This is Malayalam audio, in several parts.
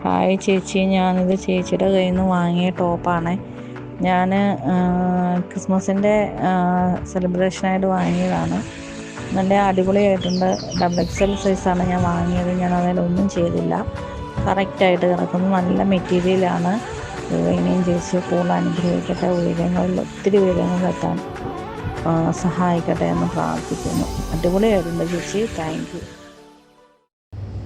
ഹായ് ചേച്ചി, ഞാനിത് ചേച്ചിയുടെ കയ്യിൽ നിന്ന് വാങ്ങിയ ടോപ്പാണ്. ഞാൻ ക്രിസ്മസിൻ്റെ സെലിബ്രേഷനായിട്ട് വാങ്ങിയതാണ്. നല്ല അടിപൊളിയായിട്ടുണ്ട്. XL സൈസാണ് ഞാൻ വാങ്ങിയത്. ഞാൻ അതിലൊന്നും ചെയ്തില്ല, കറക്റ്റായിട്ട് കിടക്കുന്നു. നല്ല മെറ്റീരിയലാണ്. ഇനിയും ചേച്ചി കൂടുതൽ അനുഗ്രഹിക്കട്ടെ, ഒത്തിരി ഉയരങ്ങളിലെത്താൻ സഹായിക്കട്ടെ എന്ന് പ്രാർത്ഥിക്കുന്നു. അടിപൊളിയായിട്ടുണ്ട് ചേച്ചി, thank you.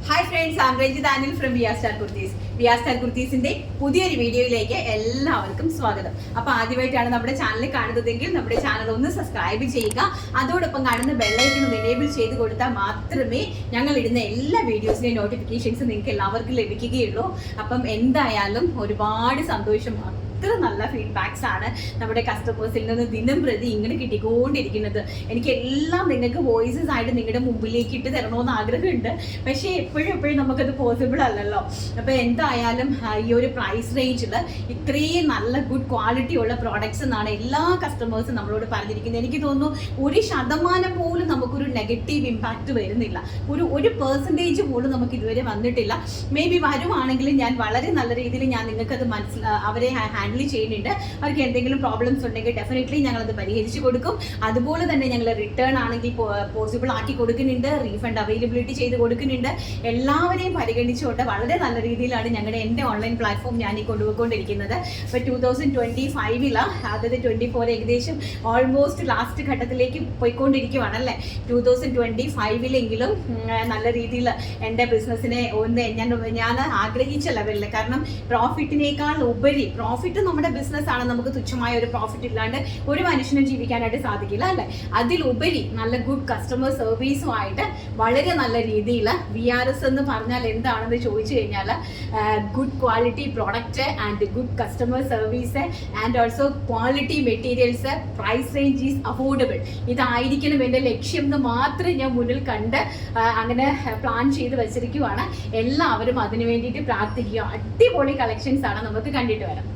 Hi friends, I am Ranjith Anil from V R star kurtis. V R star കുർത്തീസിന്റെ പുതിയൊരു വീഡിയോയിലേക്ക് എല്ലാവർക്കും സ്വാഗതം. അപ്പൊ ആദ്യമായിട്ടാണ് നമ്മുടെ ചാനൽ കാണുന്നതെങ്കിൽ നമ്മുടെ ചാനൽ ഒന്ന് സബ്സ്ക്രൈബ് ചെയ്യുക. അതോടൊപ്പം കാണുന്ന ബെല്ലൈക്കൺ ഒന്ന് എനേബിൾ ചെയ്ത് കൊടുത്താൽ മാത്രമേ ഞങ്ങൾ ഇടുന്ന എല്ലാ വീഡിയോസിന്റെയും നോട്ടിഫിക്കേഷൻസ് നിങ്ങൾക്ക് എല്ലാവർക്കും ലഭിക്കുകയുള്ളൂ. അപ്പം എന്തായാലും ഒരുപാട് സന്തോഷം. അത്ര നല്ല ഫീഡ്ബാക്സ് ആണ് നമ്മുടെ കസ്റ്റമേഴ്സിൽ നിന്ന് ദിനം പ്രതി ഇങ്ങനെ കിട്ടിക്കൊണ്ടിരിക്കുന്നത്. എനിക്ക് എല്ലാം നിങ്ങൾക്ക് വോയിസസ് ആയിട്ട് നിങ്ങളുടെ മുമ്പിലേക്ക് ഇട്ട് തരണമെന്ന് ആഗ്രഹമുണ്ട്. പക്ഷേ എപ്പോഴും നമുക്കത് പോസിബിൾ അല്ലല്ലോ. അപ്പോൾ എന്തായാലും ഈ ഒരു പ്രൈസ് റേഞ്ചിൽ ഇത്രയും നല്ല ഗുഡ് ക്വാളിറ്റി ഉള്ള പ്രോഡക്ട്സ് എന്നാണ് എല്ലാ കസ്റ്റമേഴ്സും നമ്മളോട് പറഞ്ഞിരിക്കുന്നത്. എനിക്ക് തോന്നുന്നു 1% പോലും നമുക്കൊരു നെഗറ്റീവ് ഇമ്പാക്റ്റ് വരുന്നില്ല. ഒരു പെർസെൻറ്റേജ് പോലും നമുക്ക് ഇതുവരെ വന്നിട്ടില്ല. മേ ബി വരുവാണെങ്കിലും ഞാൻ വളരെ നല്ല രീതിയിൽ ഞാൻ നിങ്ങൾക്കത് അവരെ ഹാൻഡിൽ ചെയ്യുന്നുണ്ട്. അവർക്ക് എന്തെങ്കിലും പ്രോബ്ലംസ് ഉണ്ടെങ്കിൽ ഡെഫിനറ്റ്ലി ഞങ്ങളത് പരിഹരിച്ചു കൊടുക്കും. അതുപോലെ തന്നെ ഞങ്ങൾ റിട്ടേൺ ആണെങ്കിൽ പോസിബിൾ ആക്കി കൊടുക്കുന്നുണ്ട്, റീഫണ്ട് അവൈലബിലിറ്റി ചെയ്ത് കൊടുക്കുന്നുണ്ട്. എല്ലാവരെയും പരിഗണിച്ചുകൊണ്ട് വളരെ നല്ല രീതിയിലാണ് എൻ്റെ ഓൺലൈൻ പ്ലാറ്റ്ഫോം ഞാൻ ഈ കൊണ്ടുപോയിക്കൊണ്ടിരിക്കുന്നത്. ഇപ്പോൾ 2025 അതായത് 24 ഏകദേശം ഓൾമോസ്റ്റ് ലാസ്റ്റ് ഘട്ടത്തിലേക്ക് പോയിക്കൊണ്ടിരിക്കുവാണല്ലേ. 2025 നല്ല രീതിയിൽ എൻ്റെ ബിസിനസ്സിനെ ഞാൻ ആഗ്രഹിച്ച ലെവലിൽ, കാരണം പ്രോഫിറ്റിനേക്കാൾ ഉപരി പ്രോഫിറ്റ് നമ്മുടെ ബിസിനസ്സാണ്. നമുക്ക് തുച്ഛമായ ഒരു പ്രോഫിറ്റ് ഇല്ലാണ്ട് ഒരു മനുഷ്യനും ജീവിക്കാനായിട്ട് സാധിക്കില്ല അല്ലേ. അതിലുപരി നല്ല ഗുഡ് കസ്റ്റമർ സർവീസുമായിട്ട് വളരെ നല്ല രീതിയിൽ VRS എന്ന് പറഞ്ഞാൽ എന്താണെന്ന് ചോദിച്ചു കഴിഞ്ഞാൽ good quality product and good customer service and also quality materials, price range is affordable. ഇതായിരിക്കണം എൻ്റെ ലക്ഷ്യം എന്ന് മാത്രം ഞാൻ മുന്നിൽ കണ്ട് അങ്ങനെ പ്ലാൻ ചെയ്ത് വെച്ചിരിക്കുവാണ്. എല്ലാവരും അതിനു വേണ്ടിയിട്ട് പ്രാർത്ഥിക്കുക. അടിപൊളി കളക്ഷൻസ് ആണ്, നമുക്ക് കണ്ടിട്ട് വരാം.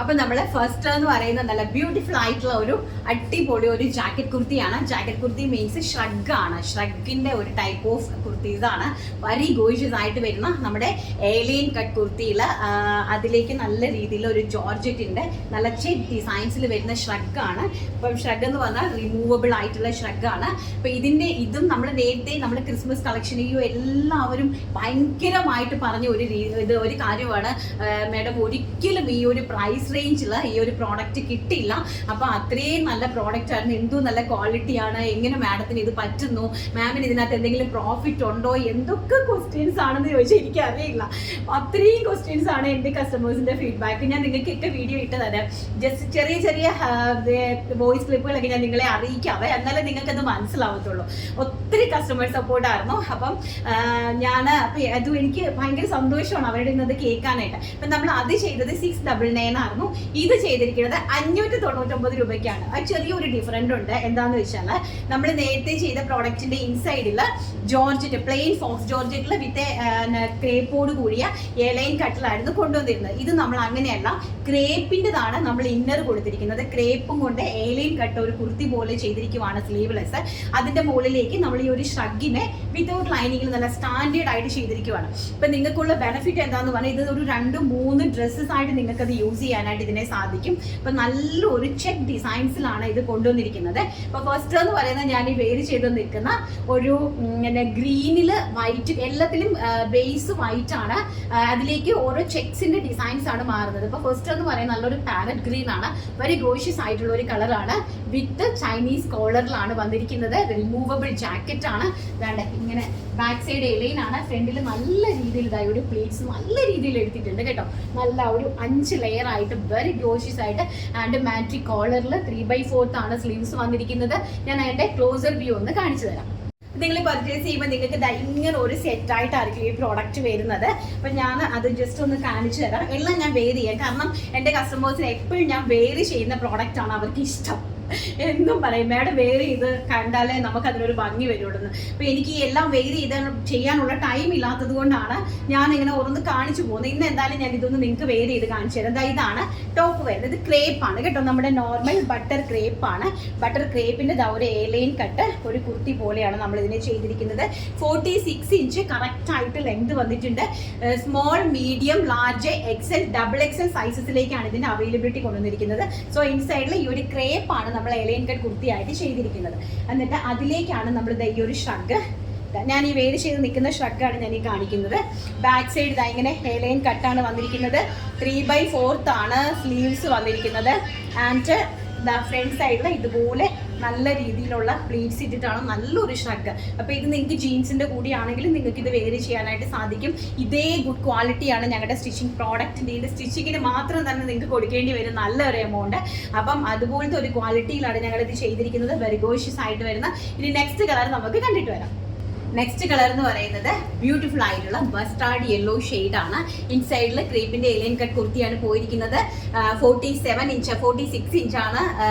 അപ്പം നമ്മൾ ഫസ്റ്റ് എന്ന് പറയുന്നത് നല്ല ബ്യൂട്ടിഫുൾ ആയിട്ടുള്ള ഒരു അടിപൊളി ഒരു ജാക്കറ്റ് കുർത്തിയാണ്. ജാക്കറ്റ് കുർത്തി മീൻസ് ഷ്രഗാണ്. ഷ്രഗിൻ്റെ ഒരു ടൈപ്പ് ഓഫ് കുർത്തീസാണ്. വെരി ഗോർജിയസ് ആയിട്ട് വരുന്ന നമ്മുടെ ഏലിയൻ കട്ട് കുർത്തിയിൽ അതിലേക്ക് നല്ല രീതിയിൽ ഒരു ജോർജറ്റിൻ്റെ നല്ല ചെക്ക് ഡിസൈൻസിൽ വരുന്ന ഷ്രഗാണ്. അപ്പം ഷ്രഗ് എന്ന് പറഞ്ഞാൽ റിമൂവബിൾ ആയിട്ടുള്ള ഷ്രഗാണ്. അപ്പം ഇതും നമ്മൾ നേരത്തെ നമ്മുടെ ക്രിസ്മസ് കളക്ഷനിലും എല്ലാവരും ഭയങ്കരമായിട്ട് പറഞ്ഞ ഒരു കാര്യമാണ്, മാഡം ഒരിക്കലും ഈ ഒരു പ്രൈസ് റേഞ്ചിൽ ഈ ഒരു പ്രോഡക്റ്റ് കിട്ടില്ല. അപ്പൊ അത്രയും നല്ല പ്രോഡക്റ്റ് ആയിരുന്നു, എന്തോ നല്ല ക്വാളിറ്റിയാണ്, എങ്ങനെ മാഡത്തിന് ഇത് പറ്റുന്നു, മാമിന് ഇതിനകത്ത് എന്തെങ്കിലും പ്രോഫിറ്റ് ഉണ്ടോ, എന്തൊക്കെ ക്വസ്റ്റ്യൻസ് ആണെന്ന് ചോദിച്ചാൽ എനിക്ക് അറിയില്ല. അത്രയും ക്വസ്റ്റ്യൻസ് ആണ് എൻ്റെ കസ്റ്റമേഴ്സിന്റെ ഫീഡ്ബാക്ക്. ഞാൻ നിങ്ങൾക്കൊക്കെ വീഡിയോ ഇട്ട് തരാം. ജസ്റ്റ് ചെറിയ വോയിസ് ക്ലിപ്പുകളൊക്കെ ഞാൻ നിങ്ങളെ അറിയിക്കാവേ, എന്നാലേ നിങ്ങൾക്കത് മനസ്സിലാവത്തുള്ളൂ. ഒത്തിരി കസ്റ്റമർ സപ്പോർട്ടായിരുന്നു. അപ്പം അത് എനിക്ക് ഭയങ്കര സന്തോഷമാണ് അവരുടെ ഇന്നത് കേൾക്കാനായിട്ട്. അപ്പം നമ്മൾ അത് ചെയ്തത് 699 ആയിരുന്നു. ഇത് ചെയ്തിരിക്കുന്നത് 599 രൂപയ്ക്കാണ്. അത് ചെറിയൊരു ഡിഫറൻറ്റ് ഉണ്ട്. എന്താന്ന് വെച്ചാൽ നമ്മൾ നേരത്തെ ചെയ്ത പ്രോഡക്റ്റിന്റെ ഇൻസൈഡിൽ ജോർജറ്റ്, പ്ലെയിൻ ഫോക്സ് ജോർജറ്റിൽ വിത്ത് ക്രേപ്പോട് കൂടിയ എലൈൻ കട്ടിലായിരുന്നു കൊണ്ടുവന്നിരുന്നത്. ഇത് നമ്മൾ അങ്ങനെയല്ല, ക്രേപ്പിൻ്റെതാണ് നമ്മൾ ഇന്നർ കൊടുത്തിരിക്കുന്നത്. ക്രേപ്പും കൊണ്ട് എലൈൻ കട്ട് ഒരു കുർത്തി പോലെ ചെയ്തിരിക്കുവാണ്, സ്ലീവ്ലെസ്. അതിന്റെ മുകളിലേക്ക് നമ്മൾ ഈ ഒരു ഷ്രഗിനെ വിത്തൗട്ട് ലൈനിങ്ങിൽ നല്ല സ്റ്റാൻഡേർഡ് ആയിട്ട് ചെയ്തിരിക്കുവാണ്. ഇപ്പം നിങ്ങൾക്കുള്ള ബെനിഫിറ്റ് എന്താണെന്ന് പറഞ്ഞാൽ ഇത് ഒരു 2-3 ഡ്രസ്സസ് ആയിട്ട് നിങ്ങൾക്കത് യൂസ് ചെയ്യാനായിട്ട് ഇതിനെ സാധിക്കും. അപ്പൊ നല്ലൊരു ചെക്ക് ഡിസൈൻസിലാണ് ഇത് കൊണ്ടുവന്നിരിക്കുന്നത്. അപ്പൊ ഫസ്റ്റ് എന്ന് പറയുന്നത് ഞാൻ ഈ വെയർ ചെയ്ത് നിൽക്കുന്ന ഒരു ഗ്രീനില് വൈറ്റ്, എല്ലാത്തിലും ബേസ് വൈറ്റ് ആണ്, അതിലേക്ക് ഓരോ ചെക്സിന്റെ ഡിസൈൻസ് ആണ് മാറുന്നത്. ഇപ്പൊ ഫസ്റ്റ് എന്ന് പറയുന്നത് നല്ലൊരു പാരറ്റ് ഗ്രീൻ ആണ്, വെരി ഗോഷ്യസ് ആയിട്ടുള്ള ഒരു കളറാണ്. വിത്ത് ചൈനീസ് കോളറിലാണ് വന്നിരിക്കുന്നത്. റിമൂവബിൾ ജാക്കറ്റ് ആണ്. ഇങ്ങനെ ബാക്ക് സൈഡ് എലൈനാണ്, ഫ്രണ്ടിൽ നല്ല രീതിയിൽ ഇതായി ഒരു പ്ലേറ്റ്സ് നല്ല രീതിയിൽ എടുത്തിട്ടുണ്ട് കേട്ടോ. നല്ല ഒരു 5 ലെയർ ആയിട്ട് വെരി ഗ്ലോഷ്യസ് ആയിട്ട് ആൻഡ് മാറ്റി കോളറിൽ 3/4 ആണ് സ്ലീവ്സ് വന്നിരിക്കുന്നത്. ഞാൻ അതിന്റെ ക്ലോസർ വ്യൂ ഒന്ന് കാണിച്ചു തരാം. നിങ്ങൾ പർച്ചേസ് ചെയ്യുമ്പോൾ നിങ്ങൾക്ക് ഇങ്ങനെ ഒരു സെറ്റായിട്ടായിരിക്കും ഈ പ്രോഡക്റ്റ് വരുന്നത്. അപ്പം ഞാൻ അത് ജസ്റ്റ് ഒന്ന് കാണിച്ചു തരാം. എല്ലാം ഞാൻ വെയർ ചെയ്യാം, കാരണം എൻ്റെ കസ്റ്റമേഴ്സിന് എപ്പോഴും ഞാൻ വെയർ ചെയ്യുന്ന പ്രോഡക്റ്റ് ആണ് അവർക്ക് ഇഷ്ടം. എന്നും പറയും മാഡം വെയർ ചെയ്ത് കണ്ടാലേ നമുക്ക് അതിനൊരു ഭംഗി വരുള്ളൂ. അപ്പൊ എനിക്ക് ഈ എല്ലാം വെയർ ചെയ്ത് ചെയ്യാനുള്ള ടൈം ഇല്ലാത്തത് കൊണ്ടാണ് ഞാൻ ഇങ്ങനെ ഓരോന്ന് കാണിച്ചു പോകുന്നത്. ഇന്ന് എന്തായാലും ഞാൻ ഇതൊന്ന് നിങ്ങൾക്ക് വെയർ ചെയ്ത് കാണിച്ചു തരാം. ഇതാണ് ടോപ്പ് വരുന്നത്. ഇത് ക്രേപ്പ് ആണ് കേട്ടോ, നമ്മുടെ നോർമൽ ബട്ടർ ക്രേപ്പ് ആണ്. ബട്ടർ ക്രേപ്പിന്റെ ഒരു എയർലൈൻ കട്ട് ഒരു കുർത്തി പോലെയാണ് നമ്മൾ ഇതിനെ ചെയ്തിരിക്കുന്നത്. 46 ഇഞ്ച് കറക്റ്റ് ആയിട്ട് ലെങ്ത് വന്നിട്ടുണ്ട്. Small, medium, large, XL, double XL സൈസസിലേക്കാണ് ഇതിന്റെ അവൈലബിലിറ്റി കൊണ്ടുവന്നിരിക്കുന്നത്. സോ ഇൻസൈഡിൽ ഈ ഒരു ക്രേപ്പ് ആണ് നമ്മൾ എയർലൈൻ കട്ട് കുർത്തിയായിട്ട് ചെയ്തിരിക്കുന്നത്. എന്നിട്ട് അതിലേക്കാണ് നമ്മൾ ഈ ഒരു ഷ്രഗ്, ഞാൻ ഈ വെയർ ചെയ്ത് നിൽക്കുന്ന ഷ്രഗാണ് ഞാൻ ഈ കാണിക്കുന്നത്. ബാക്ക് സൈഡ് ഇതാ ഇങ്ങനെ ഹെയർലൈൻ കട്ടാണ് വന്നിരിക്കുന്നത്. 3/4 ആണ് സ്ലീവ്സ് വന്നിരിക്കുന്നത്. ആൻഡ് ഫ്രണ്ട് സൈഡിൽ ഇതുപോലെ നല്ല രീതിയിലുള്ള പ്ലീറ്റ്സ് ഇട്ടിട്ടാണ് നല്ലൊരു ഷ്രഗ്. അപ്പോൾ ഇത് നിങ്ങൾക്ക് ജീൻസിൻ്റെ കൂടിയാണെങ്കിലും നിങ്ങൾക്ക് ഇത് വെയർ ചെയ്യാനായിട്ട് സാധിക്കും. ഇതേ ഗുഡ് ക്വാളിറ്റിയാണ് ഞങ്ങളുടെ സ്റ്റിച്ചിങ് പ്രോഡക്റ്റിൻ്റെ. ഇതിൻ്റെ സ്റ്റിച്ചിങ്ങിന് മാത്രം തന്നെ നിങ്ങൾക്ക് കൊടുക്കേണ്ടി വരും നല്ലൊരു എമൗണ്ട്. അപ്പം അതുപോലത്തെ ഒരു ക്വാളിറ്റിയിലാണ് ഞങ്ങളിത് ചെയ്തിരിക്കുന്നത്. വെരി ഗോഷ്യസ് ആയിട്ട് വരുന്ന. ഇനി നെക്സ്റ്റ് കളർ നമുക്ക് കണ്ടിട്ട് വരാം. നെക്സ്റ്റ് കളർ എന്ന് പറയുന്നത് ബ്യൂട്ടിഫുൾ ആയിട്ടുള്ള മസ്റ്റാർഡ് യെല്ലോ ആണ്. ഇൻസൈഡിൽ ക്രീപ്പിന്റെ എലൈൻ കട്ട് കുർത്തിയാണ് പോയിരിക്കുന്നത്. 46 ഇഞ്ചാണ്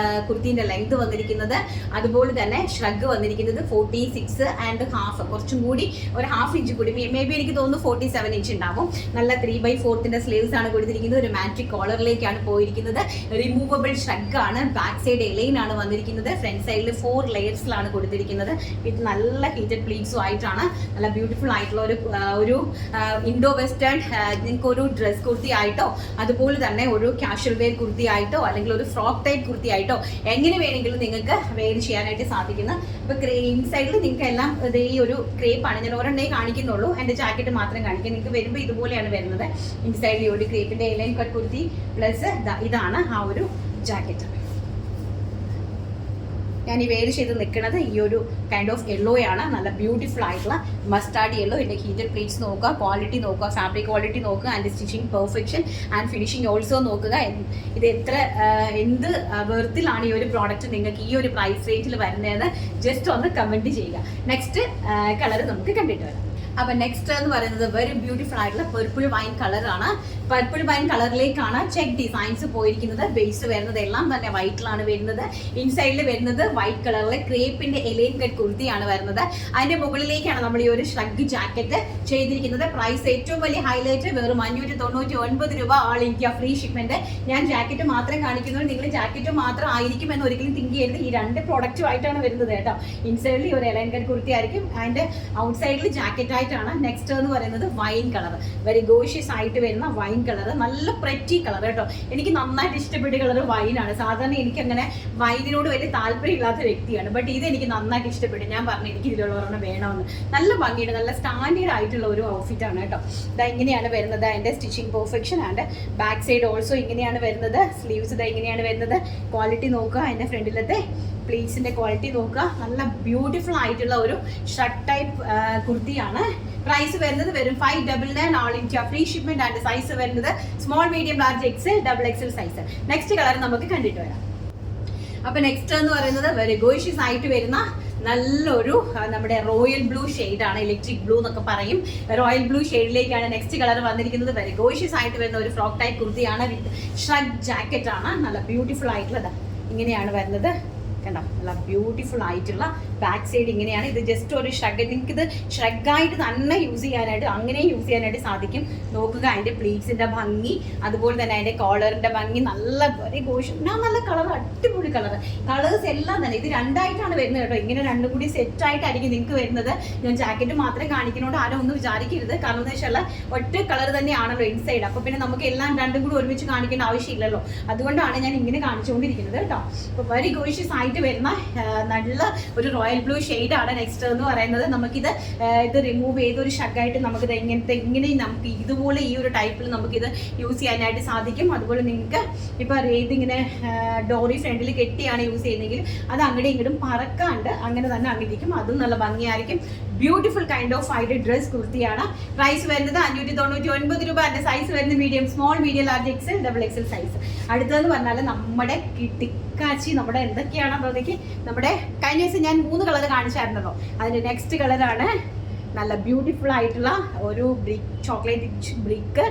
കുർത്തിന്റെ ലെങ്ത് വന്നിരിക്കുന്നത്. അതുപോലെ തന്നെ ഷ്രഗ് വന്നിരിക്കുന്നത് 46.5, കുറച്ചും കൂടി ഒരു ഹാഫ് ഇഞ്ച് കൂടി, മേ ബി എനിക്ക് തോന്നുന്നു 47 ഇഞ്ച് ഉണ്ടാവും. നല്ല 3/4 സ്ലീവ്സ് ആണ് കൊടുത്തിരിക്കുന്നത്. ഒരു മാട്രിക് കോളറിലേക്കാണ് പോയിരിക്കുന്നത്. റിമൂവബിൾ ഷ്രഗ് ആണ്. ബാക്ക് സൈഡ് എലൈൻ ആണ് വന്നിരിക്കുന്നത്. ഫ്രണ്ട് സൈഡിൽ 4 ലെയേഴ്സിലാണ് കൊടുത്തിരിക്കുന്നത്. ഇത് നല്ല ഹീറ്റഡ് പ്ലീറ്റ്സും ആയിട്ടാണ്. നല്ല ബ്യൂട്ടിഫുൾ ആയിട്ടുള്ള ഒരു ഇൻഡോ വെസ്റ്റേൺ നിങ്ങൾക്ക് ഒരു ഡ്രസ് കുർത്തി ആയിട്ടോ അതുപോലെ തന്നെ ഒരു കാഷ്വൽ വെയർ കുർത്തി ആയിട്ടോ അല്ലെങ്കിൽ ഒരു ഫ്രോക്ക് ടൈപ്പ് കുർത്തി ആയിട്ടോ എങ്ങനെ വേണമെങ്കിലും നിങ്ങൾക്ക് വെയർ ചെയ്യാനായിട്ട് സാധിക്കുന്ന. ഇപ്പൊ ഇൻസൈഡിൽ നിങ്ങൾക്ക് എല്ലാം ഈ ഒരു ക്രേപ്പാണ്. ഞാൻ ഒരെണ്ണേ കാണിക്കുന്നുള്ളൂ, എൻ്റെ ജാക്കറ്റ് മാത്രം കാണിക്കാം. നിങ്ങൾക്ക് വരുമ്പോൾ ഇതുപോലെയാണ് വരുന്നത്. ഇൻസൈഡിൽ ഈ ഒരു ക്രേപ്പിന്റെ എലൈൻ കട്ട് കുർത്തി പ്ലസ് ഇതാണ് ആ ഒരു ജാക്കറ്റ്. ഞാൻ ഈ വെയർ ചെയ്ത് നിൽക്കുന്നത് ഈ ഒരു കൈൻഡ് ഓഫ് യെല്ലോ ആണ്. നല്ല ബ്യൂട്ടിഫുൾ ആയിട്ടുള്ള മസ്റ്റാർഡ് യെല്ലോ. എൻ്റെ ഹീറ്റഡ് പ്ലീറ്റ്സ് നോക്കുക, ക്വാളിറ്റി നോക്കുക, ഫാബ്രിക് ക്വാളിറ്റി നോക്കുക, and stitching perfection and finishing also നോക്കുക. ഇത് എന്ത് വെർത്തിലാണ് ഈ ഒരു പ്രോഡക്റ്റ് നിങ്ങൾക്ക് ഈ ഒരു പ്രൈസ് റേഞ്ചിൽ വരുന്നതെന്ന് ജസ്റ്റ് ഒന്ന് കമൻറ്റ് ചെയ്യുക. നെക്സ്റ്റ് കളർ നമുക്ക് കണ്ടിട്ട് വരാം. അപ്പൊ നെക്സ്റ്റ് എന്ന് പറയുന്നത് വെരി ബ്യൂട്ടിഫുൾ ആയിട്ടുള്ള പർപ്പിൾ വൈൻ കളറാണ്. പർപ്പിൾ വൈൻ കളറിലേക്കാണ് ചെക്ക് ഡിസൈൻസ് പോയിരിക്കുന്നത്. ബേസ് വരുന്നത് എല്ലാം തന്നെ വൈറ്റിലാണ് വരുന്നത്. ഇൻസൈഡിൽ വരുന്നത് വൈറ്റ് കളറിലെ ക്രേപ്പിന്റെ എലൈൻ കട്ട് കുർത്തിയാണ് വരുന്നത്. അതിന്റെ മുകളിലേക്കാണ് നമ്മൾ ഈ ഒരു ഷ്രഗ് ജാക്കറ്റ് ചെയ്തിരിക്കുന്നത്. പ്രൈസ് ഏറ്റവും വലിയ ഹൈലൈറ്റ് വെറും 599 രൂപ, ഓൾ ഇന്ത്യ ഫ്രീ ഷിപ്മെന്റ്. ഞാൻ ജാക്കറ്റ് മാത്രം കാണിക്കുന്നത്, നിങ്ങൾ ജാക്കറ്റ് മാത്രം ആയിരിക്കും എന്ന് ഒരിക്കലും തിങ്ക് ചെയ്യരുത്. ഈ രണ്ട് പ്രോഡക്റ്റും ആയിട്ടാണ് വരുന്നത് കേട്ടോ. ഇൻസൈഡിൽ ഈ ഒരു എലൈൻ കട്ട് കുർത്തി ആയിരിക്കും, അതിന്റെ ഔട്ട്സൈഡിൽ ജാക്കറ്റ് ആയിട്ടാണ്. നെക്സ്റ്റ് എന്ന് പറയുന്നത് വൈൻ കളർ, വെരി ഗോഷ്യസ് ആയിട്ട് വരുന്ന വൈൻ കളർ. നല്ല പ്രെറ്റി കളർ കേട്ടോ. എനിക്ക് നന്നായിട്ട് ഇഷ്ടപ്പെട്ട കളർ വൈനാണ്. സാധാരണ എനിക്ക് അങ്ങനെ വൈനിനോട് വലിയ താല്പര്യം ഇല്ലാത്ത വ്യക്തിയാണ്, ബട്ട് ഇത് എനിക്ക് നന്നായിട്ട് ഇഷ്ടപ്പെട്ടു. ഞാൻ പറഞ്ഞു എനിക്ക് ഇതിലുള്ളവരെണ്ണം വേണമെന്ന്. നല്ല ഭംഗിയുടെ നല്ല സ്റ്റാൻഡേർഡ് ആയിട്ടുള്ള ഒരു ഔട്ട്ഫിറ്റ് ആണ് കേട്ടോ. ഇതാ ഇങ്ങനെയാണ് വരുന്നത്. അതിന്റെ stitching perfection and back side also ഇങ്ങനെയാണ് വരുന്നത്. സ്ലീവ്സ് ഇതാ ഇങ്ങനെയാണ് വരുന്നത്. ക്വാളിറ്റി നോക്കുക, അതിന്റെ ഫ്രണ്ടിലത്തെ പ്ലീറ്റ്സിന്റെ ക്വാളിറ്റി നോക്കുക. നല്ല ബ്യൂട്ടിഫുൾ ആയിട്ടുള്ള ഒരു ഷർട്ട് ടൈപ്പ് കുർത്തിയാണ്. പ്രൈസ് വരുന്നത് വെറും 599, all India free shipment and size വരുന്നത് small, medium, large, XL, double XL size. Next colour നമുക്ക് കണ്ടിട്ട് വരാം. അപ്പൊ നെക്സ്റ്റ് എന്ന് പറയുന്നത് വെരി ഗോഷ്യസ് ആയിട്ട് വരുന്ന നല്ലൊരു നമ്മുടെ റോയൽ ബ്ലൂ ആണ്. ഇലക്ട്രിക് ബ്ലൂ എന്നൊക്കെ പറയും. റോയൽ ബ്ലൂ ഷെയ്ഡിലേക്കാണ് നെക്സ്റ്റ് കളർ വന്നിരിക്കുന്നത്. വെരി ഗോഷ്യസ് ആയിട്ട് വരുന്ന ഒരു ഫ്രോക്ക് ടൈപ്പ് കുർത്തിയാണ്. വിത്ത് ഷ്രഗ് ജാക്കറ്റ് ആണ്. നല്ല ബ്യൂട്ടിഫുൾ ആയിട്ടുള്ളത് ഇങ്ങനെയാണ് വരുന്നത്. കണ്ടോ, നല്ല ബ്യൂട്ടിഫുൾ ആയിട്ടുള്ള ബാക്ക് സൈഡ് ഇങ്ങനെയാണ്. ഇത് ജസ്റ്റ് ഒരു ഷ്രഗ്, നിങ്ങൾക്ക് ഇത് ഷ്രഗായിട്ട് തന്നെ യൂസ് ചെയ്യാനായിട്ട്, അങ്ങനെ യൂസ് ചെയ്യാനായിട്ട് സാധിക്കും. നോക്കുക അതിൻ്റെ പ്ലീറ്റ്സിൻ്റെ ഭംഗി, അതുപോലെ തന്നെ അതിൻ്റെ കോളറിൻ്റെ ഭംഗി. നല്ല വെരി ഗോഷ്യസ്, നല്ല കളർ, അടിപൊളി കളേഴ്സ് എല്ലാം തന്നെ. ഇത് രണ്ടായിട്ടാണ് വരുന്നത് കേട്ടോ. ഇങ്ങനെ രണ്ടും കൂടി സെറ്റായിട്ടായിരിക്കും നിങ്ങൾക്ക് വരുന്നത്. ഞാൻ ജാക്കറ്റ് മാത്രം കാണിക്കുന്നതുകൊണ്ട് ആരും ഒന്നും വിചാരിക്കരുത്. കാരണം എന്ന് വെച്ചാൽ ഒറ്റ കളർ തന്നെയാണല്ലോ ഇൻസൈഡ്. അപ്പോൾ പിന്നെ നമുക്ക് എല്ലാം രണ്ടും കൂടി ഒരുമിച്ച് കാണിക്കേണ്ട ആവശ്യമില്ലല്ലോ. അതുകൊണ്ടാണ് ഞാൻ ഇങ്ങനെ കാണിച്ചുകൊണ്ടിരിക്കുന്നത് കേട്ടോ. അപ്പോൾ വെരി ഗോഷ്യസ് ആയിട്ട് വരുന്ന നല്ല ഒരു റോയൽ ബ്ലൂ ആണ് നെക്സ്റ്റ് എന്ന് പറയുന്നത്. നമുക്കിത് റിമൂവ് ചെയ്തൊരു ഷർട്ടായിട്ട് നമുക്കിത് ഇങ്ങനെ നമുക്ക് ഇതുപോലെ ഈ ഒരു ടൈപ്പിൽ നമുക്കിത് യൂസ് ചെയ്യാനായിട്ട് സാധിക്കും. അതുപോലെ നിങ്ങൾക്ക് ഇപ്പോൾ ഇതിങ്ങനെ ഡോറി ഫ്രണ്ടിൽ കെട്ടിയാണ് യൂസ് ചെയ്യുന്നതെങ്കിൽ അത് അങ്ങോട്ടും ഇങ്ങോട്ടും പറക്കാണ്ട് അങ്ങനെ തന്നെ അങ്ങിരിക്കും. അതും നല്ല ഭംഗിയായിരിക്കും. ബ്യൂട്ടിഫുൾ കൈൻഡ് ഓഫ് ആയിട്ട് ഡ്രസ് കുർത്തിയാണ്. പ്രൈസ് വരുന്നത് 599 രൂപ. എൻ്റെ സൈസ് വരുന്നത് medium, small, medium, large, XL, double XL size. അടുത്തതെന്ന് പറഞ്ഞാൽ നമ്മുടെ കിട്ടിക്കാച്ചി, നമ്മുടെ എന്തൊക്കെയാണ് അതൊക്കെ നമ്മുടെ കഴിഞ്ഞ ദിവസം ഞാൻ 3 കളർ കാണിച്ചായിരുന്നല്ലോ. അതിൻ്റെ നെക്സ്റ്റ് കളറാണ് നല്ല ബ്യൂട്ടിഫുൾ ആയിട്ടുള്ള ഒരു brick, chocolate brick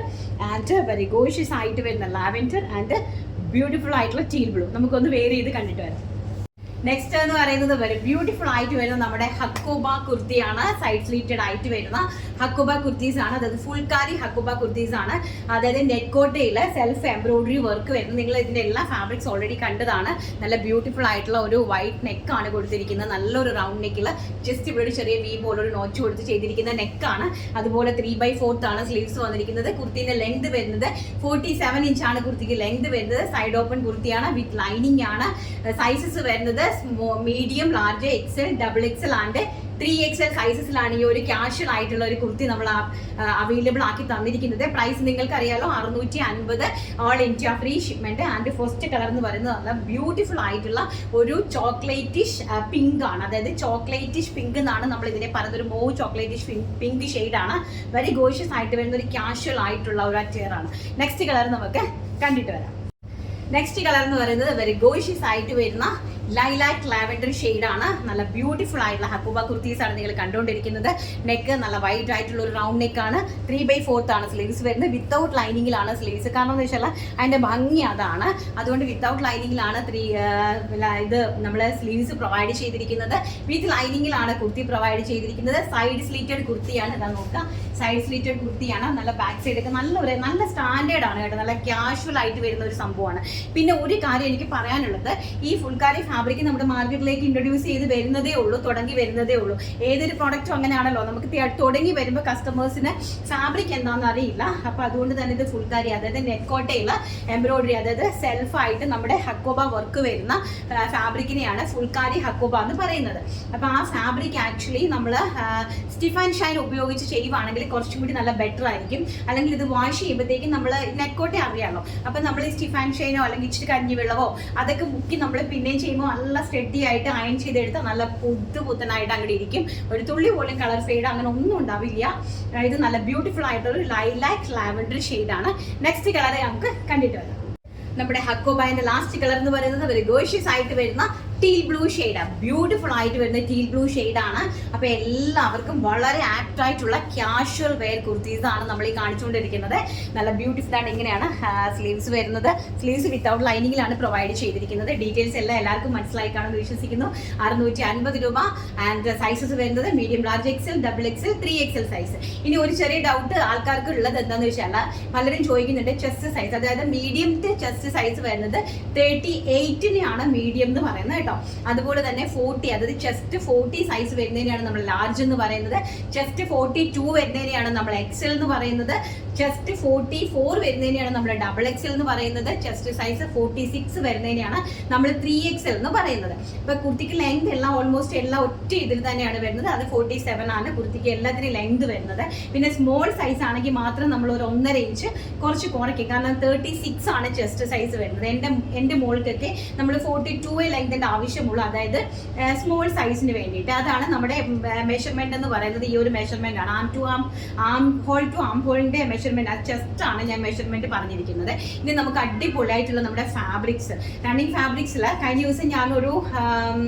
and very gorgeous ആയിട്ട് വരുന്ന ലാവെൻഡർ ആൻഡ് ബ്യൂട്ടിഫുൾ ആയിട്ടുള്ള ടീൽ ബ്ലൂ. നമുക്കൊന്ന് വെയർ ചെയ്ത് കണ്ടിട്ട് വരാം. നെക്സ്റ്റ് എന്ന് പറയുന്നത് വെരി ബ്യൂട്ടിഫുൾ ആയിട്ട് വരുന്ന നമ്മുടെ ഹക്കോബ കുർത്തിയാണ്. സൈഡ് സ്ലീറ്റഡ് ആയിട്ട് വരുന്ന ഹക്കോബ കുർത്തീസ് ആണ്. അതായത് ഫുൾക്കാരി ഹക്കോബ കുർത്തീസ് ആണ്. അതായത് നെക്കോട്ടയിൽ സെൽഫ് എംബ്രോയിഡറി വർക്ക് വരുന്നത്. നിങ്ങൾ ഇതിന്റെ എല്ലാ ഫാബ്രിക്സ് ഓൾറെഡി കണ്ടതാണ്. നല്ല ബ്യൂട്ടിഫുൾ ആയിട്ടുള്ള ഒരു വൈറ്റ് നെക്കാണ് കൊടുത്തിരിക്കുന്നത്. നല്ലൊരു റൗണ്ട് നെക്കിൽ ജസ്റ്റ് ഇവിടെ ഒരു ചെറിയ വി പോലെ ഒരു നോച്ച് കൊടുത്ത് ചെയ്തിരിക്കുന്ന നെക്കാണ്. അതുപോലെ 3/4 ആണ് സ്ലീവ്സ് വന്നിരിക്കുന്നത്. കുർത്തിന്റെ ലെങ്ത് വരുന്നത് 47 ഇഞ്ചാണ് കുർത്തിക്ക് ലെങ്ത് വരുന്നത്. സൈഡ് ഓപ്പൺ കുർത്തിയാണ് വിത്ത് ലൈനിങ് ആണ്. സൈസസ് വരുന്നത് medium, large, XL, double XL and 3XL സൈസസിലാണ് ഈ ഒരു ക്യാഷ്വൽ ആയിട്ടുള്ള ഒരു കുർത്തി നമ്മൾ അവൈലബിൾ ആക്കി തന്നിരിക്കുന്നത്. പ്രൈസ് നിങ്ങൾക്ക് അറിയാലോ 650 all India free shipment. And first colour എന്ന് പറയുന്നത് നല്ല ബ്യൂട്ടിഫുൾ ആയിട്ടുള്ള ഒരു ചോക്ലേറ്റിഷ് പിങ്ക് ആണ്. അതായത് ചോക്ലേറ്റിഷ് പിങ്ക് എന്നാണ് നമ്മൾ ഇതിനെ പറയുന്നത്. ഒരു മോവ് ചോക്ലേറ്റിഷ് പിങ്ക് ഷെയ്ഡാണ്. വെരി ഗോഷ്യസ് ആയിട്ട് വരുന്ന ഒരു ക്യാഷ്വൽ ആയിട്ടുള്ള ഒരു അറ്റയർ ആണ്. നെക്സ്റ്റ് കളർ നമുക്ക് കണ്ടിട്ട് വരാം. നെക്സ്റ്റ് കളർ എന്ന് പറയുന്നത് വെരി ഗോഷ്യസ് ആയിട്ട് വരുന്ന ലൈലാക്ക് ലാവൻഡർ ഷെയ്ഡാണ്. നല്ല ബ്യൂട്ടിഫുൾ ആയിട്ടുള്ള ഹക്കോബ കുർത്തീസ് ആണ് നിങ്ങൾ കണ്ടുകൊണ്ടിരിക്കുന്നത്. നെക്ക് നല്ല വൈറ്റ് ആയിട്ടുള്ള ഒരു റൗണ്ട് നെക്കാണ്. 3/4 ആണ് സ്ലീവ്സ് വരുന്നത്. വിത്തൗട്ട് ലൈനിങ്ങിലാണ് സ്ലീവ്സ്. കാരണം എന്ന് വെച്ചാൽ അതിന്റെ ഭംഗി അതാണ്. അതുകൊണ്ട് വിത്തൗട്ട് ലൈനിങ്ങിലാണ് ഇത് നമ്മൾ സ്ലീവ്സ് പ്രൊവൈഡ് ചെയ്തിരിക്കുന്നത്. വിത്ത് ലൈനിങ്ങിലാണ് കുർത്തി പ്രൊവൈഡ് ചെയ്തിരിക്കുന്നത്. സൈഡ് സ്ലീറ്റഡ് കുർത്തിയാണ്. ഇതാ നോക്കുക, സൈഡ് സ്ലീറ്റഡ് കുർത്തിയാണ്. നല്ല ബാക്ക് സൈഡൊക്കെ നല്ല സ്റ്റാൻഡേർഡ് ആണ് കേട്ടോ. നല്ല ക്യാഷ്വൽ ആയിട്ട് വരുന്ന ഒരു സംഭവമാണ്. പിന്നെ ഒരു കാര്യം എനിക്ക് പറയാനുള്ളത്, ഈ ഫുൾക്കാരി ഫാബ്രിക് നമ്മുടെ മാർക്കറ്റിലേക്ക് ഇൻട്രൊഡ്യൂസ് ചെയ്ത് വരുന്നതേ ഉള്ളൂ, തുടങ്ങി വരുന്നതേ ഉള്ളൂ. ഏതൊരു പ്രോഡക്റ്റും അങ്ങനെയാണല്ലോ, നമുക്ക് തുടങ്ങി വരുമ്പോൾ കസ്റ്റമേഴ്സിന് ഫാബ്രിക് എന്താണെന്ന് അറിയില്ല. അപ്പൊ അതുകൊണ്ട് തന്നെ ഇത് ഫുൾക്കാരി, അതായത് നെക്കോട്ടയിൽ എംബ്രോയിഡറി, അതായത് സെൽഫായിട്ട് നമ്മുടെ ഹക്കോബ വർക്ക് വരുന്ന ഫാബ്രിക്കിനെയാണ് ഫുൾക്കാരി ഹക്കോബ എന്ന് പറയുന്നത്. അപ്പൊ ആ ഫാബ്രിക് ആക്ച്വലി നമ്മൾ സ്റ്റിഫ് ആൻഡ് ഷൈൻ ഉപയോഗിച്ച് ചെയ്യുവാണെങ്കിൽ കുറച്ചും കൂടി നല്ല ബെറ്റർ ആയിരിക്കും. അല്ലെങ്കിൽ ഇത് വാഷ് ചെയ്യുമ്പോഴത്തേക്കും നമ്മൾ നെക്കോട്ടെ അറിയാമല്ലോ, അപ്പൊ നമ്മൾ ഈ സ്റ്റിഫ് ആൻഡ് ഷൈനോ അല്ലെങ്കിൽ ഇച്ചിരി കഞ്ഞി വെള്ളമോ അതൊക്കെ മുക്കി നമ്മൾ പിന്നെയും ചെയ്യുമ്പോൾ നല്ല സ്റ്റഡി ആയിട്ട് അയൺ ചെയ്തെടുത്താൽ നല്ല പുത്തനായിട്ട് അങ്ങോട്ട് ഇരിക്കും. ഒരു തുള്ളി പോലും കളർ ഫെയ്ഡ് അങ്ങനെ ഒന്നും ഉണ്ടാവില്ല. ഇത് നല്ല ബ്യൂട്ടിഫുൾ ആയിട്ടൊരു ലൈലാക്ക് ലാവൻഡർ ഷെയ്ഡാണ്. നെക്സ്റ്റ് കളർ നമുക്ക് കണ്ടിട്ട് വരാം. നമ്മുടെ ഹക്കോബാന്റെ ലാസ്റ്റ് കളർ എന്ന് പറയുന്നത് ഒരു ഗോഷ്യസ് ആയിട്ട് വരുന്ന ടീൽ ബ്ലൂ ഷെയ്ഡാണ്. ബ്യൂട്ടിഫുൾ ആയിട്ട് വരുന്ന ടീൽ ബ്ലൂ ഷെയ്ഡാണ്. അപ്പൊ എല്ലാവർക്കും വളരെ ആപ്റ്റ് ആയിട്ടുള്ള ക്യാഷ്വൽ വെയർ കുർത്തീസ് ആണ് നമ്മൾ ഈ കാണിച്ചുകൊണ്ടിരിക്കുന്നത്. നല്ല ബ്യൂട്ടിഫുൾ ആണ്. ഇങ്ങനെയാണ് സ്ലീവ്സ് വരുന്നത്. സ്ലീവ്സ് വിത്തൗട്ട് ലൈനിങ്ങിലാണ് പ്രൊവൈഡ് ചെയ്തിരിക്കുന്നത്. ഡീറ്റെയിൽസ് എല്ലാം എല്ലാവർക്കും മനസ്സിലായി കാണുമെന്ന് വിശ്വസിക്കുന്നു. 650 രൂപ. ആൻഡ് സൈസസ് വരുന്നത് medium, large, XL, double XL, 3XL size. ഇനി ഒരു ചെറിയ ഡൗട്ട് ആൾക്കാർക്ക് ഉള്ളത് എന്താണെന്ന് വെച്ചാൽ, പലരും ചോദിക്കുന്നുണ്ട് ചെസ്റ്റ് സൈസ്, അതായത് മീഡിയത്തെ ചെസ്റ്റ് സൈസ് വരുന്നത് 38-നെയാണ് മീഡിയം എന്ന് പറയുന്നത്. അതുപോലെ തന്നെ 40, അതായത് ചെസ്റ്റ് 40 സൈസ് വരുന്നതിനെയാണ് നമ്മൾ ലാർജ് എന്ന് പറയുന്നത്. ചെസ്റ്റ് 42 വരുന്നതിനെയാണ് നമ്മൾ എക്സൽ എന്ന് പറയുന്നത്. ചെസ്റ്റ് 44 വരുന്നതിനെയാണ് നമ്മൾ ഡബിൾ എക്സൽ എന്ന് പറയുന്നത്. ചെസ്റ്റ് സൈസ് 46 വരുന്നതിനെയാണ് നമ്മൾ 3XL എന്ന് പറയുന്നത്. ഇപ്പൊ കുർത്തിക്ക് ലെങ്ത് എല്ലാം ഓൾമോസ്റ്റ് എല്ലാം ഒറ്റ ഇതിൽ തന്നെയാണ് വരുന്നത്. അത് 47 ആണ് കുർത്തിക്ക് എല്ലാത്തിനും ലെങ്ത് വരുന്നത്. പിന്നെ സ്മോൾ സൈസ് ആണെങ്കിൽ മാത്രം നമ്മൾ ഒരു 1.5 ഇഞ്ച് കുറച്ച് കുറയ്ക്കും. കാരണം 36 ആണ് ചെസ്റ്റ് സൈസ് വരുന്നത്. എന്റെ മോൾക്കൊക്കെ നമ്മൾ 42 ലെങ്തിന്റെ ആവശ്യമുള്ളൂ, അതായത് സ്മോൾ സൈസിന് വേണ്ടിയിട്ട്. അതാണ് നമ്മുടെ മെഷർമെന്റ് എന്ന് പറയുന്നത്. ഈ ഒരു മെഷർമെന്റ് ആണ്. ആം ടു ആം ഹോളിന്റെ മെഷർമെന്റ്, ആ ചെസ്റ്റ് ആണ് ഞാൻ മെഷർമെന്റ് പറഞ്ഞിരിക്കുന്നത്. ഇനി നമുക്ക് അടിപൊളിയായിട്ടുള്ള നമ്മുടെ ഫാബ്രിക്സ്, റണ്ണിങ് ഫാബ്രിക്സിൽ കഴിഞ്ഞ ദിവസം ഞാനൊരു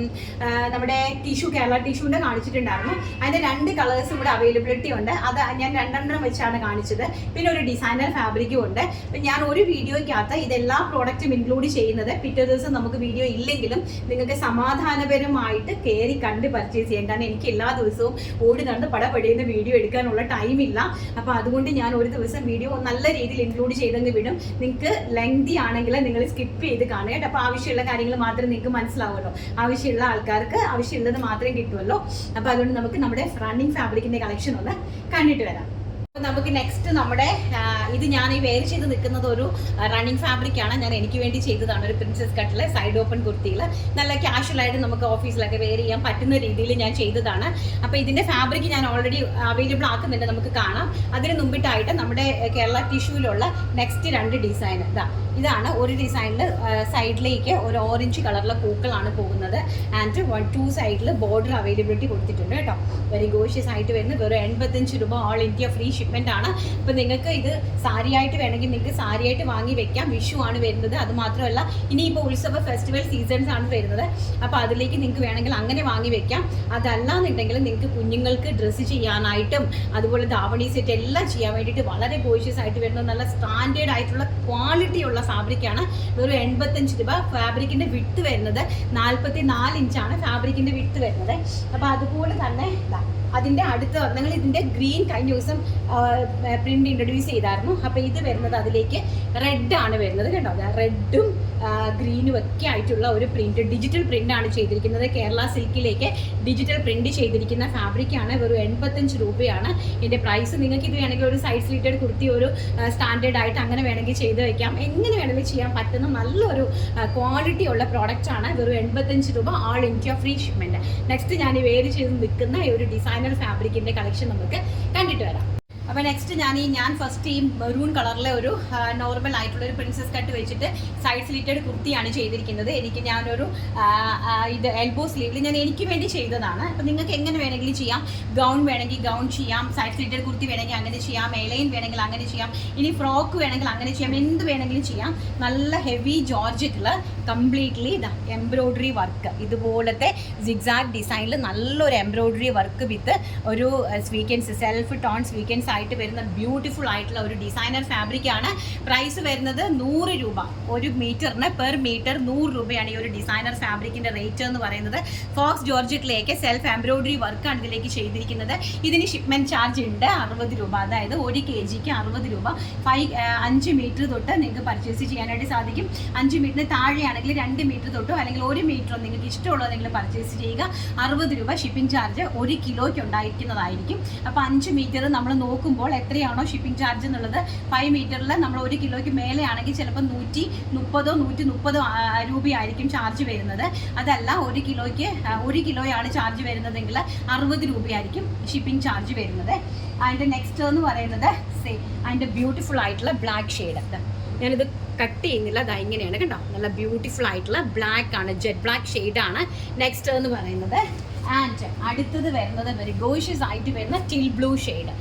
നമ്മുടെ കേരള ടിഷ്യൂന്റെ കാണിച്ചിട്ടുണ്ടായിരുന്നു. അതിന്റെ 2 കളേഴ്സും ഇവിടെ അവൈലബിലിറ്റി ഉണ്ട്. അത് ഞാൻ 2 വെച്ചാണ് കാണിച്ചത്. പിന്നെ ഒരു ഡിസൈനർ ഫാബ്രിക്കും ഉണ്ട്. ഞാൻ ഒരു വീഡിയോയ്ക്കകത്ത് ഇതെല്ലാ പ്രോഡക്റ്റും ഇൻക്ലൂഡ് ചെയ്യുന്നത്. പിറ്റേ ദിവസം നമുക്ക് വീഡിയോ ഇല്ലെങ്കിലും നിങ്ങൾക്ക് സമാധാനപരമായിട്ട് കയറി കണ്ട് പർച്ചേസ് ചെയ്യാം. കാരണം എനിക്ക് എല്ലാ ദിവസവും ഓടി നടന്ന് പടപടിയുന്ന വീഡിയോ എടുക്കാനുള്ള ടൈമില്ല. അപ്പൊ അതുകൊണ്ട് ഞാൻ ഒരു ദിവസം വീഡിയോ നല്ല രീതിയിൽ ഇൻക്ലൂഡ് ചെയ്തെങ്കിൽ വിടും. നിങ്ങൾക്ക് ലെങ്തി ആണെങ്കിൽ നിങ്ങൾ സ്കിപ്പ് ചെയ്ത് കാണുക. അപ്പൊ ആവശ്യമുള്ള കാര്യങ്ങൾ മാത്രമേ നിങ്ങൾക്ക് മനസ്സിലാവുമല്ലോ. ആവശ്യമുള്ള ആൾക്കാർക്ക് ആവശ്യമുള്ളത് മാത്രമേ കിട്ടുമല്ലോ. അപ്പൊ അതുകൊണ്ട് നമുക്ക് നമ്മുടെ റണ്ണിങ് ഫാബ്രിക്കിന്റെ കളക്ഷൻ ഒന്ന് കണ്ടിട്ട് വരാം. നമുക്ക് നെക്സ്റ്റ് നമ്മുടെ ഇത് ഞാൻ ഈ വെയർ ചെയ്ത് നിൽക്കുന്നത് ഒരു റണ്ണിങ് ഫാബ്രിക് ആണ്. ഞാൻ എനിക്ക് വേണ്ടി ചെയ്തതാണ്. ഒരു പ്രിൻസസ് കട്ടിലെ സൈഡ് ഓപ്പൺ കുർത്തിയിൽ നല്ല ക്യാഷ്വൽ ആയിട്ട് നമുക്ക് ഓഫീസിലൊക്കെ വെയർ ചെയ്യാൻ പറ്റുന്ന രീതിയിൽ ഞാൻ ചെയ്തതാണ്. അപ്പോൾ ഇതിന്റെ ഫാബ്രിക് ഞാൻ ഓൾറെഡി അവൈലബിൾ ആക്കുന്നുണ്ട്, നമുക്ക് കാണാം. അതിന് മുമ്പിട്ടായിട്ട് നമ്മുടെ കേരള ടിഷ്യൂവിലുള്ള നെക്സ്റ്റ് 2 ഡിസൈൻ ഇതാണ്. ഒരു ഡിസൈനിൽ സൈഡിലേക്ക് ഒരു ഓറഞ്ച് കളറിലെ പൂക്കളാണ് പോകുന്നത്. ആൻഡ് 2 സൈഡിൽ ബോർഡർ അവൈലബിലിറ്റി കൊടുത്തിട്ടുണ്ട് കേട്ടോ. വെരി ഗോഷ്യസ് ആയിട്ട് വരുന്നത്. വെറും 85 രൂപ all India free ship. Shipment ആണ്. അപ്പോൾ നിങ്ങൾക്ക് ഇത് സാരിയായിട്ട് വേണമെങ്കിൽ നിങ്ങൾക്ക് സാരിയായിട്ട് വാങ്ങി വെക്കാം. വിഷു ആണ് വരുന്നത്. അതുമാത്രമല്ല ഇനിയിപ്പോൾ ഉത്സവ ഫെസ്റ്റിവൽ സീസൺസ് ആണ് വരുന്നത്. അപ്പോൾ അതിലേക്ക് നിങ്ങൾക്ക് വേണമെങ്കിൽ അങ്ങനെ വാങ്ങി വെക്കാം. അതല്ലാന്നുണ്ടെങ്കിൽ നിങ്ങൾക്ക് കുഞ്ഞുങ്ങൾക്ക് ഡ്രസ്സ് ചെയ്യാനായിട്ടും അതുപോലെ ധാവണി സെറ്റ് എല്ലാം ചെയ്യാൻ വേണ്ടിയിട്ട് വളരെ ഗോഷ്യസ് ആയിട്ട് വരുന്ന നല്ല സ്റ്റാൻഡേർഡ് ആയിട്ടുള്ള ക്വാളിറ്റി ഉള്ള ഫാബ്രിക്കാണ്. വെറും 85 രൂപ. ഫാബ്രിക്കിൻ്റെ വിട്ട് വരുന്നത് 44 ഇഞ്ചാണ് ഫാബ്രിക്കിൻ്റെ വിട്ട് വരുന്നത്. അപ്പോൾ അതുപോലെ തന്നെ അതിൻ്റെ അടുത്ത് നിങ്ങൾ ഇതിൻ്റെ ഗ്രീൻ കഴിഞ്ഞ ദിവസം പ്രിൻ്റ് ഇൻട്രൊഡ്യൂസ് ചെയ്തായിരുന്നു. അപ്പോൾ ഇത് വരുന്നത് അതിലേക്ക് റെഡ് ആണ് വരുന്നത്. കേട്ടോ, റെഡും ഗ്രീനും ഒക്കെ ആയിട്ടുള്ള ഒരു പ്രിൻറ്റ്, ഡിജിറ്റൽ പ്രിൻ്റ് ആണ് ചെയ്തിരിക്കുന്നത്. കേരള സിൽക്കിലേക്ക് ഡിജിറ്റൽ പ്രിൻറ്റ് ചെയ്തിരിക്കുന്ന ഫാബ്രിക്കാണ്. വെറും 85 രൂപയാണ് ഇതിൻ്റെ പ്രൈസ്. നിങ്ങൾക്ക് ഇത് വേണമെങ്കിൽ ഒരു സൈഡ് സ്ലിറ്റഡ് കുർത്തി ഒരു സ്റ്റാൻഡേർഡ് ആയിട്ട് അങ്ങനെ വേണമെങ്കിൽ ചെയ്ത് വയ്ക്കാം. എങ്ങനെ വേണമെങ്കിൽ ചെയ്യാൻ പറ്റുന്ന നല്ലൊരു ക്വാളിറ്റി ഉള്ള പ്രോഡക്റ്റ് ആണ്. വെറും 85 രൂപ, ആൾ ഇന്ത്യ ഫ്രീ ഷിപ്മെൻറ്റ്. നെക്സ്റ്റ് ഞാൻ വേര് ചെയ്ത് നിൽക്കുന്ന ഈ ഒരു ഡിസൈനർ ഫാബ്രിക്കിൻ്റെ കളക്ഷൻ നമുക്ക് കണ്ടിട്ട് വരാം. അപ്പോൾ നെക്സ്റ്റ് ഞാൻ ഫസ്റ്റ് ഈ മെറൂൺ കളറിലെ ഒരു നോർമൽ ആയിട്ടുള്ള ഒരു പ്രിൻസസ് കട്ട് വെച്ചിട്ട് സൈഡ് സ്ലിറ്റഡ് കുർത്തിയാണ് ചെയ്തിരിക്കുന്നത്. ഞാനൊരു ഇത് എൽബോ സ്ലീവിൽ എനിക്ക് വേണ്ടി ചെയ്തതാണ്. അപ്പോൾ നിങ്ങൾക്ക് എങ്ങനെ വേണമെങ്കിലും ചെയ്യാം. ഗൗൺ വേണമെങ്കിൽ ഗൗൺ ചെയ്യാം, സൈഡ് സ്ലിറ്റഡ് കുർത്തി വേണമെങ്കിൽ അങ്ങനെ ചെയ്യാം, എലൈൻ വേണമെങ്കിൽ അങ്ങനെ ചെയ്യാം, ഇനി ഫ്രോക്ക് വേണമെങ്കിൽ അങ്ങനെ ചെയ്യാം, എന്ത് വേണമെങ്കിലും ചെയ്യാം. നല്ല ഹെവി ജോർജറ്റിൽ കംപ്ലീറ്റ്ലി എംബ്രോയ്ഡറി വർക്ക്, ഇതുപോലത്തെ സിഗ്സാഗ് ഡിസൈനിൽ നല്ലൊരു എംബ്രോയ്ഡറി വർക്ക് വിത്ത് ഒരു സ്വീക്കൻസ്, സെൽഫ് ടോൺ സ്വീക്കൻസ് ആയിട്ട് വരുന്ന ബ്യൂട്ടിഫുൾ ആയിട്ടുള്ള ഒരു ഡിസൈനർ ഫാബ്രിക്കാണ്. പ്രൈസ് വരുന്നത് 100 രൂപ. ഒരു മീറ്ററിന് പെർ മീറ്റർ 100 രൂപയാണ് ഈ ഒരു ഡിസൈനർ ഫാബ്രിക്കിൻ്റെ റേറ്റ് എന്ന് പറയുന്നത്. ഫോക്സ് ജോർജറ്റിലേക്ക് സെൽഫ് എംബ്രോയ്ഡറി വർക്കാണ് ഇതിലേക്ക് ചെയ്തിരിക്കുന്നത്. ഇതിന് ഷിപ്മെൻറ്റ് ചാർജ് ഉണ്ട് 60 രൂപ. അതായത് 1 kg 60 രൂപ. 5 മീറ്റർ തൊട്ട് നിങ്ങൾക്ക് പർച്ചേസ് ചെയ്യാനായിട്ട് സാധിക്കും. 5 മീറ്ററിന് താഴെയാണെങ്കിൽ 2 മീറ്റർ തൊട്ടോ അല്ലെങ്കിൽ 1 മീറ്ററോ നിങ്ങൾക്ക് ഇഷ്ടമുള്ളത് നിങ്ങൾ പർച്ചേസ് ചെയ്യുക. 60 രൂപ ഷിപ്പിംഗ് ചാർജ് 1 കിലോയ്ക്ക് ഉണ്ടായിരിക്കുന്നതായിരിക്കും. അപ്പോൾ 5 മീറ്റർ നമ്മൾ നോക്കുമ്പോൾ എത്രയാണോ ഷിപ്പിംഗ് ചാർജ് എന്നുള്ളത് 5 മീറ്ററിൽ നമ്മൾ 1 കിലോയ്ക്ക് മേലെയാണെങ്കിൽ ചിലപ്പോൾ 130 രൂപയായിരിക്കും ചാർജ് വരുന്നത്. അതല്ല 1 കിലോയാണ് ചാർജ് വരുന്നതെങ്കിൽ 60 രൂപയായിരിക്കും ഷിപ്പിംഗ് ചാർജ് വരുന്നത്. അതിൻ്റെ നെക്സ്റ്റ് എന്ന് പറയുന്നത് അതിൻ്റെ ബ്യൂട്ടിഫുൾ ആയിട്ടുള്ള ബ്ലാക്ക് ഷെയ്ഡ്. ഞാനിത് കട്ട് ചെയ്യുന്നില്ല, അത് ഇങ്ങനെയാണ് കേട്ടോ. നല്ല ബ്യൂട്ടിഫുൾ ആയിട്ടുള്ള ബ്ലാക്ക് ആണ്, ജെറ്റ് ബ്ലാക്ക് ഷെയ്ഡാണ് നെക്സ്റ്റ് എന്ന് പറയുന്നത്. ആൻഡ് അടുത്തത് വരുന്നത് വെരി ഗോഷ്യസ് ആയിട്ട് വരുന്ന till blue shade.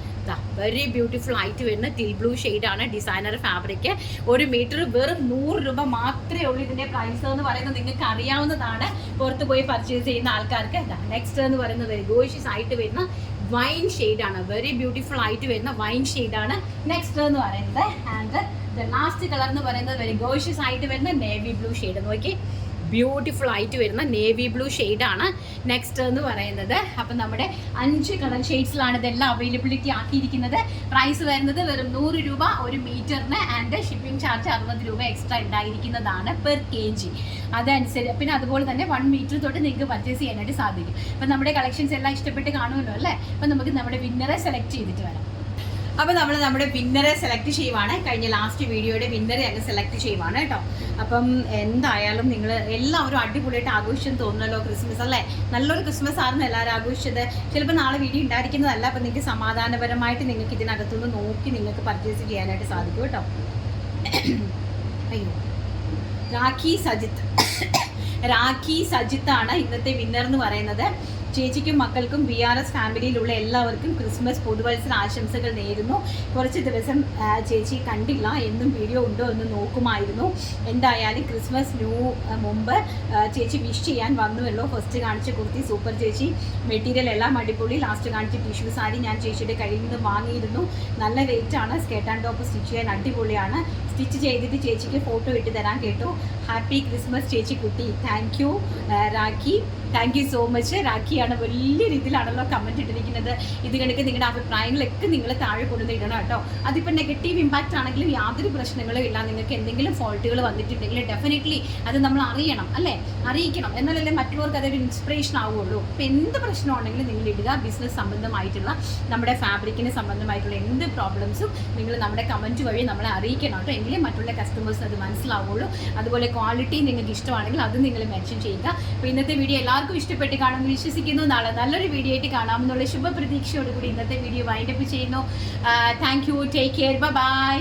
Very beautiful ആയിട്ട് വരുന്ന ടിൽ ബ്ലൂ ഷെയ്ഡാണ് ഡിസൈനർ ഫാബ്രിക്. 1 മീറ്റർ വെറും 100 രൂപ മാത്രമേ ഉള്ളൂ. ഇതിൻ്റെ പ്രൈസ് എന്ന് പറയുന്നത് നിങ്ങൾക്ക് അറിയാവുന്നതാണ് പുറത്ത് പോയി പർച്ചേസ് ചെയ്യുന്ന ആൾക്കാർക്ക്. നെക്സ്റ്റ് എന്ന് പറയുന്നത് വെരി ഗോഷ്യസ് ആയിട്ട് വരുന്ന വൈൻ ഷെയ്ഡാണ്. വെരി ബ്യൂട്ടിഫുൾ ആയിട്ട് വരുന്ന വൈൻ ഷെയ്ഡാണ് നെക്സ്റ്റ് എന്ന് പറയുന്നത്. ആൻഡ് ദ ലാസ്റ്റ് കളർ എന്ന് പറയുന്നത് വെരി ഗോഷ്യസ് ആയിട്ട് വരുന്ന നേവി ബ്ലൂ ഷെയ്ഡ്. നോക്കി, ബ്യൂട്ടിഫുൾ ആയിട്ട് വരുന്ന നേവി ബ്ലൂ ഷെയ്ഡാണ് നെക്സ്റ്റ് എന്ന് പറയുന്നത്. അപ്പം നമ്മുടെ 5 കളർ ഷെയ്ഡ്സിലാണ് ഇതെല്ലാം അവൈലബിലിറ്റി ആക്കിയിരിക്കുന്നത്. പ്രൈസ് വരുന്നത് വെറും 100 രൂപ 1 മീറ്ററിന്. ആൻഡ് ഷിപ്പിംഗ് ചാർജ് 60 രൂപ എക്സ്ട്രാ ഉണ്ടായിരിക്കുന്നതാണ് പെർ kg. അതനുസരിച്ച് പിന്നെ അതുപോലെ തന്നെ 1 മീറ്റർ തൊട്ട് നിങ്ങൾക്ക് പർച്ചേസ് ചെയ്യാനായിട്ട് സാധിക്കും. അപ്പം നമ്മുടെ കളക്ഷൻസ് എല്ലാം ഇഷ്ടപ്പെട്ട് കാണുമല്ലോ അല്ലേ? അപ്പം നമുക്ക് നമ്മുടെ വിന്നറെ സെലക്ട് ചെയ്തിട്ട് വരാം. അപ്പോൾ നമ്മൾ നമ്മുടെ വിന്നറെ സെലക്ട് ചെയ്യുവാണ്. കഴിഞ്ഞ ലാസ്റ്റ് വീഡിയോയുടെ വിന്നറെ അങ്ങ് സെലക്ട് ചെയ്യുവാണ് കേട്ടോ. അപ്പം എന്തായാലും നിങ്ങൾ എല്ലാവരും അടിപൊളിയായിട്ട് ആഘോഷിച്ചെന്ന് തോന്നുന്നല്ലോ ക്രിസ്മസ് അല്ലേ? നല്ലൊരു ക്രിസ്മസ് ആയിരുന്നു എല്ലാവരും ആഘോഷിച്ചത്. ചിലപ്പോൾ നാളെ വീഡിയോ ഉണ്ടായിരിക്കുന്നതല്ല. അപ്പം നിങ്ങൾക്ക് സമാധാനപരമായിട്ട് നിങ്ങൾക്ക് ഇതിനകത്തുനിന്ന് നോക്കി നിങ്ങൾക്ക് പർച്ചേസ് ചെയ്യാനായിട്ട് സാധിക്കും കേട്ടോ. അയ്യോ, രാഖി സജിത്താണ് ഇന്നത്തെ വിന്നർ എന്ന് പറയുന്നത്. ചേച്ചിക്കും മക്കൾക്കും VRS ഫാമിലിയിലുള്ള എല്ലാവർക്കും ക്രിസ്മസ് പുതുവത്സര ആശംസകൾ നേരുന്നു. കുറച്ച് ദിവസം ചേച്ചി കണ്ടില്ല, എന്നും വീഡിയോ ഉണ്ടോ എന്ന് നോക്കുമായിരുന്നു. എന്തായാലും ക്രിസ്മസ് മുമ്പ് ചേച്ചി വിഷ് ചെയ്യാൻ വന്നുവല്ലോ. ഫസ്റ്റ് കാണിച്ച കുർത്തി സൂപ്പർ ചേച്ചി, മെറ്റീരിയൽ എല്ലാം അടിപൊളി. ലാസ്റ്റ് കാണിച്ച ടിഷ്യൂ സാരി ഞാൻ ചേച്ചിയുടെ കയ്യിൽ നിന്ന് വാങ്ങിയിരുന്നു. നല്ല റേറ്റാണ്. സ്കേർട്ട് ആൻഡ് ടോപ്പ് സ്റ്റിച്ച് ചെയ്യാൻ അടിപൊളിയാണ്. സ്റ്റിച്ച് ചെയ്തിട്ട് ചേച്ചിക്ക് ഫോട്ടോ ഇട്ട് തരാൻ കേട്ടോ. ഹാപ്പി ക്രിസ്മസ് ചേച്ചി കുട്ടി. Thank you Rakhi, thank you so much. രാഖിയാണ് വലിയ രീതിയിലാണല്ലോ കമൻറ്റ് ഇട്ടിരിക്കുന്നത്. ഇത് കണക്ക് നിങ്ങളുടെ അഭിപ്രായങ്ങളൊക്കെ നിങ്ങൾ താഴെ കൊണ്ടുവന്ന് ഇടണം കേട്ടോ. അതിപ്പോൾ നെഗറ്റീവ് ഇമ്പാക്റ്റ് ആണെങ്കിലും യാതൊരു പ്രശ്നങ്ങളും ഇല്ല. നിങ്ങൾക്ക് എന്തെങ്കിലും ഫോൾട്ടുകൾ വന്നിട്ടുണ്ടെങ്കിൽ ഡെഫിനറ്റ്ലി അത് നമ്മൾ അറിയണം അല്ലേ? അറിയിക്കണം, എന്നാലല്ലേ മറ്റുള്ളവർക്ക് അതൊരു ഇൻസ്പിറേഷൻ ആവുകയുള്ളൂ. അപ്പോൾ എന്ത് പ്രശ്നമാണെങ്കിലും നിങ്ങൾ ഇടുക. ബിസിനസ് സംബന്ധമായിട്ടുള്ള നമ്മുടെ ഫാബ്രിക്കിന് സംബന്ധമായിട്ടുള്ള എന്ത് പ്രോബ്ലംസും നിങ്ങൾ നമ്മുടെ കമൻറ്റ് വഴി നമ്മളെ അറിയിക്കണം കേട്ടോ. എങ്കിലും മറ്റുള്ള കസ്റ്റമേഴ്സിന് അത് മനസ്സിലാവുള്ളൂ. അതുപോലെ ക്വാളിറ്റി നിങ്ങൾക്ക് ഇഷ്ടമാണെങ്കിൽ അത് നിങ്ങൾ മെൻഷൻ ചെയ്യുക. അപ്പോൾ ഇന്നത്തെ വീഡിയോ എല്ലാവർക്കും ഇഷ്ടപ്പെട്ട് കാണുമെന്ന് വിശ്വസിക്കുന്നു. നാളെ നല്ലൊരു വീഡിയോ ആയിട്ട് കാണാമെന്നുള്ള ശുഭപ്രതീക്ഷയോടുകൂടി ഇന്നത്തെ വീഡിയോ വൈൻഡപ്പ് ചെയ്യുന്നു. Thank you, take care, by.